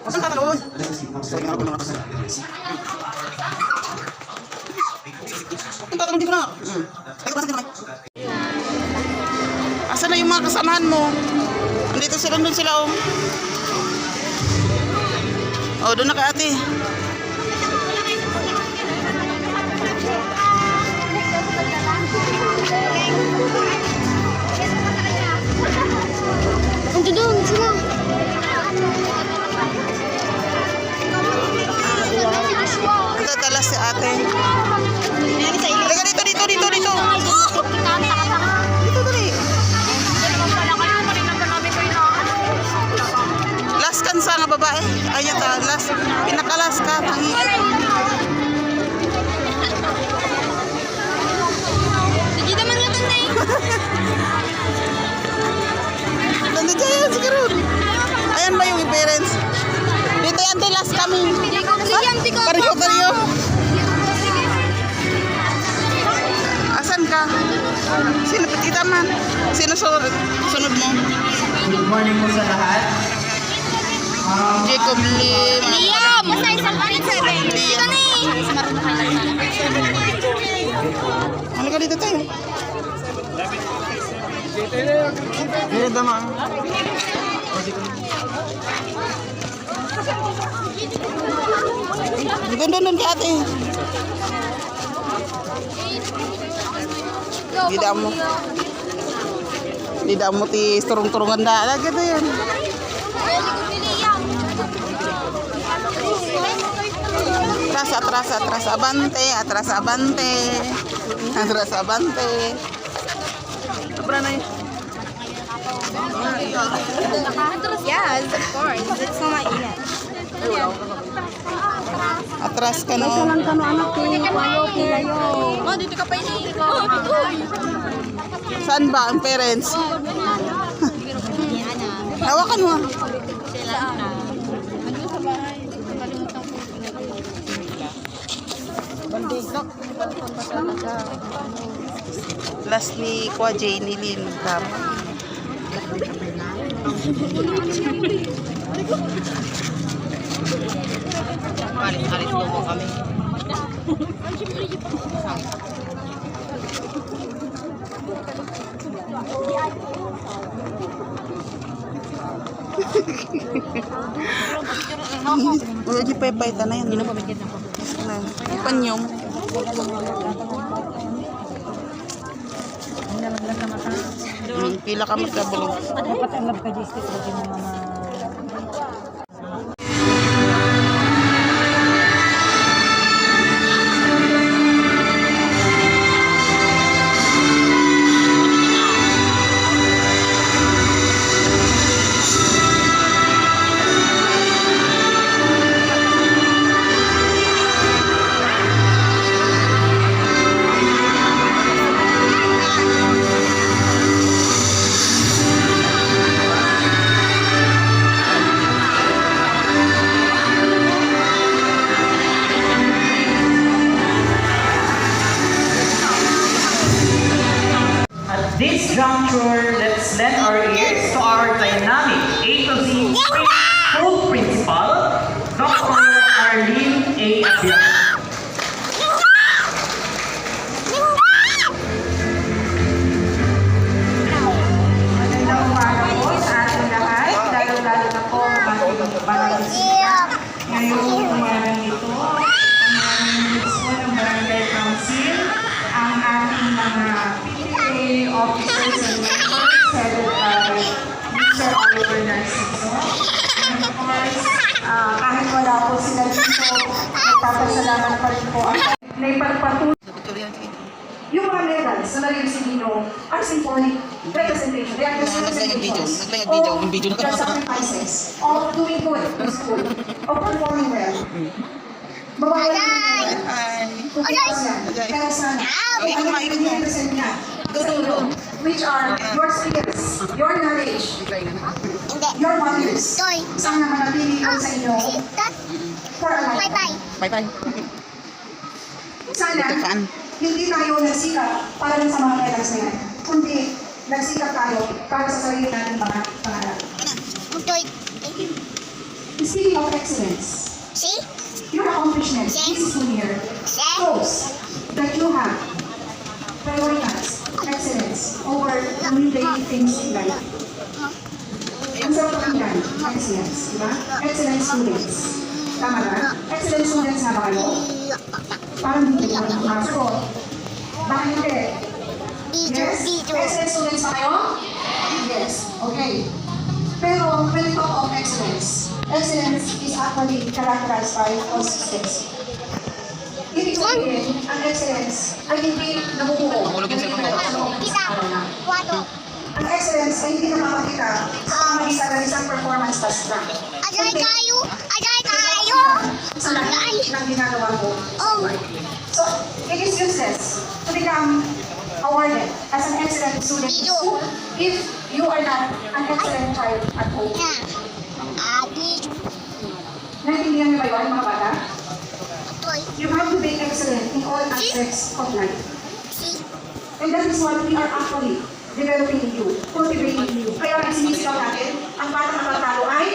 Asan ka talaga? Punta ka, hindi ko na. Asan na yung mga kasamahan mo? Andito sila, doon sila, oh. Oh, doon na kay ate. Ando doon sila. Ito tala si ate. Halika dito, dito, dito, dito. Dito, dali. Last kansa nga babae. Ayun ta, last. Pinakalas ka. Tangi. Sige naman nga doon eh. Nandito yan, sige ron. Ayan ba yung parents? Dito yan, the last kami. Pariyo, pariyo. Asan ka? Sino kita man? Sino sunod mo? Good morning po sa lahat. Jacob Lim. Liam! Basta isang palit sa rin. Dito na eh. Halika dito tayo. Dito dama. Doon kay ate. Tidak mo ti turung-turungan da. Lagi to yan. Atras, abante. Sobra na yun. Yes, of course. It's not my iyan. Atras ka no. Oh, dito ka pa ini. Oh, dito. Saan ba ang parents? Hawakan mo. Last ni Kwa Jay ni Lin Ram. Alis mo kami. Uy, di pay-pay na yan. Hindi na pamigit na po. Panyong. Pila ka magkabulong. Dapat ang love ka district lagi mo mama. This juncture, let's lend our ears to our dynamic A to Z School Principal, Dr. Arlene A. Abian. Magandang umaga po sa ating lahat, lalo-lalo na po ang ating barangay. Ngayong umagang ito, ang aming gusto ng Barangay Council, ang ating mga PTA officers and members headed by Mr. Oliver Narciso. And of course, kahit wala po sila dito, nagpapasalamat pa rin po ang naipagpatuloy. Yung mga medals na nag-receive nyo are symbolic representation. They are just representations of the sacrifices of doing good in school, of performing well. Mawawala na kung yan. Pero sana, ang i-represent niya sa inyo, which are your skills, your knowledge, your values, sana manatili ko sa inyo for a lifetime. Bye-bye. Sana, hindi tayo nagsikap para sa mga medals na yan, kundi nagsikap tayo para sa sarili natin mga pangarap. Speaking of excellence, See? your accomplishments this school year shows that you have prioritized excellence over everyday things in life. Ang sarap pakinggan, excellence, di ba? Excellent students. Tama ba? Excellent students nga ba kayo? Parang hindi ko naman makasagot. Bakit hindi? Yes? Excellent students ba kayo? Yes. Okay. Pero when we talk of excellence, excellence is actually characterized by consistency. Ibig sabihin, ang excellence ay hindi nabubuo. Ang excellence ay hindi napapakita sa pamagitan ng isang performance task lang. Sa lahat ng ginagawa ko. So, it is useless to become awarded as an excellent student in school if you are not an excellent child at home. Naintindihan niyo ba yun, mga bata? You have to be excellent in all aspects of life. And that is what we are actually developing in you, cultivating in you. Kaya ang sinisigaw natin, ang batang nakatalo ay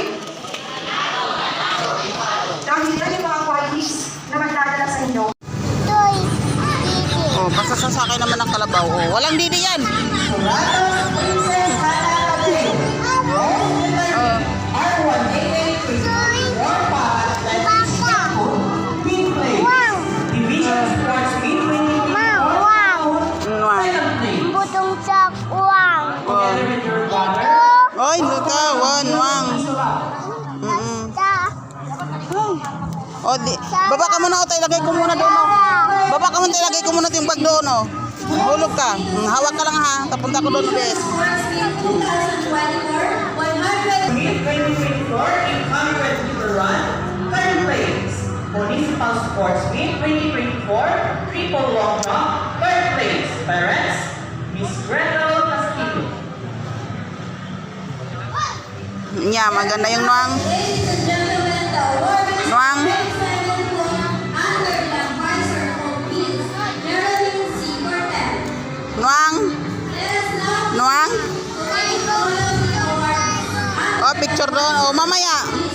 dahil yan yung mga qualities na magdadala sa inyo. Oh, pasasasakay naman ng kalabaw. Oh, walang didi yan. Division Sports Meet 2024. Second place. Together with your father. Oy, Luka, wang. O, baba ka muna, o, tayo lagay ko muna doon, o. Baba ka muna, tayo lagay ko muna yung bag doon, o. Hulog ka. Hawak ka lang, ha. Tapunta ko doon ulit. Meet 2024 800 meter run. Third place. Municipal Sports Meet 2024 triple long jump. Third place. Parents, Miss Gretel Castillo. Nya, maganda yung nuang. Nuang. Nuang. Nuang. Oh, picture doon. Oh, mamaya.